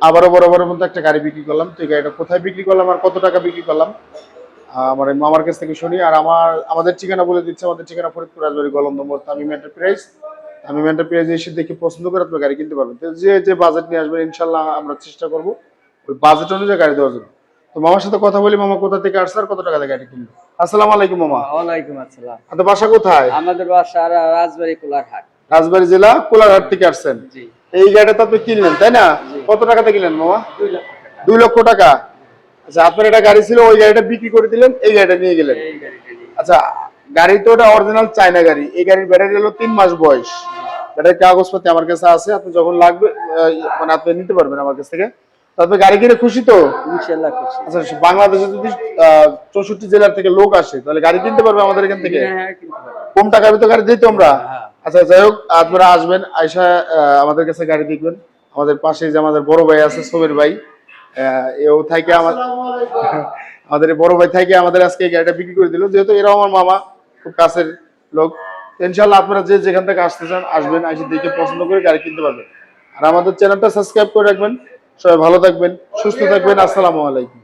আবারও বরাবরের মধ্যে একটা গাড়ি বিক্রি করলাম। তো এই গাড়িটা কোথায় বিক্রি করলাম আর কত টাকা বিক্রি করলাম আমার মামার কাছ থেকে শুনি। আর আমাদের ঠিকানা বলে দিচ্ছে। আমাদের ঠিকানা ফরিদপুর রাজবাড়ী গলন্দ মোড় তামিম এন্টারপ্রাইজ। তামিম এন্টারপ্রাইজ এসে দেখে পছন্দ করে আপনার গাড়ি কিনতে পারবেন। তো যে বাজেট নিয়ে আসবেন ইনশাল্লাহ আমরা চেষ্টা করবো ওই বাজেট অনুযায়ী গাড়ি দেওয়ার জন্য। তো মামার সাথে কথা বলি, মামা কোথা থেকে আসছে আর কত টাকা দিয়ে গাড়ি কিনলো। আসসালামু আলাইকুম মামা। ওয়ালাইকুম আসসালাম। আপনার বাসা কোথায়? আমাদের বাসা রাজবাড়ী কোলারহাট। রাজবাড়ী জেলা কোলারহাট থেকে আসছেন। জি। এই গাড়িটা তো আপনি কিনলেন তাই না? কত টাকাতে কিনলেন মামা? 2 লক্ষ টাকা। আচ্ছা, আপনার একটা গাড়ি ছিল, ওই গাড়িটা বিক্রি করে দিলেন, এই গাড়িটা নিয়ে গেলেন। আচ্ছা, গাড়ি তো ওটা অরিজিনাল চায়না গাড়ি। এই গাড়ির ব্যাটারি হলো 3 মাস বয়স। ব্যাটারির কাগজপত্র আমার কাছে আছে, আপনি যখন লাগবে মানে আপনি নিতে পারবেন আমার কাছ থেকে। তারপরে গাড়ি কিনে খুশি তো? ইনশাআল্লাহ খুশি। আচ্ছা, বাংলাদেশে যদি 64 জেলার থেকে লোক আসে তাহলে গাড়ি কিনতে পারবে আমাদের এখান থেকে? হ্যাঁ, কিনতে পারবে। কম টাকার ভিতরে গাড়ি দিই তো আমরা। হ্যাঁ। আচ্ছা, যাই হোক, আপনারা আসবেন, আয়সা আমাদের কাছে গাড়ি দেখবেন। আমাদের পাশে যে আমাদের বড় ভাই আছে সোমের ভাই, এও থাকে আমাদের বড় ভাই থাকে আমাদের আজকে এই গাড়িটা বিক্রি করে দিল। যেহেতু এরাও আমার মামা, খুব কাছের লোক। ইনশাল্লাহ আপনারা যে যেখান থেকে আসতে চান আসবেন, এসে দেখে পছন্দ করে গাড়ি কিনতে পারবেন। আর আমাদের চ্যানেলটা সাবস্ক্রাইব করে রাখবেন। সবাই ভালো থাকবেন, সুস্থ থাকবেন। আসসালামু আলাইকুম।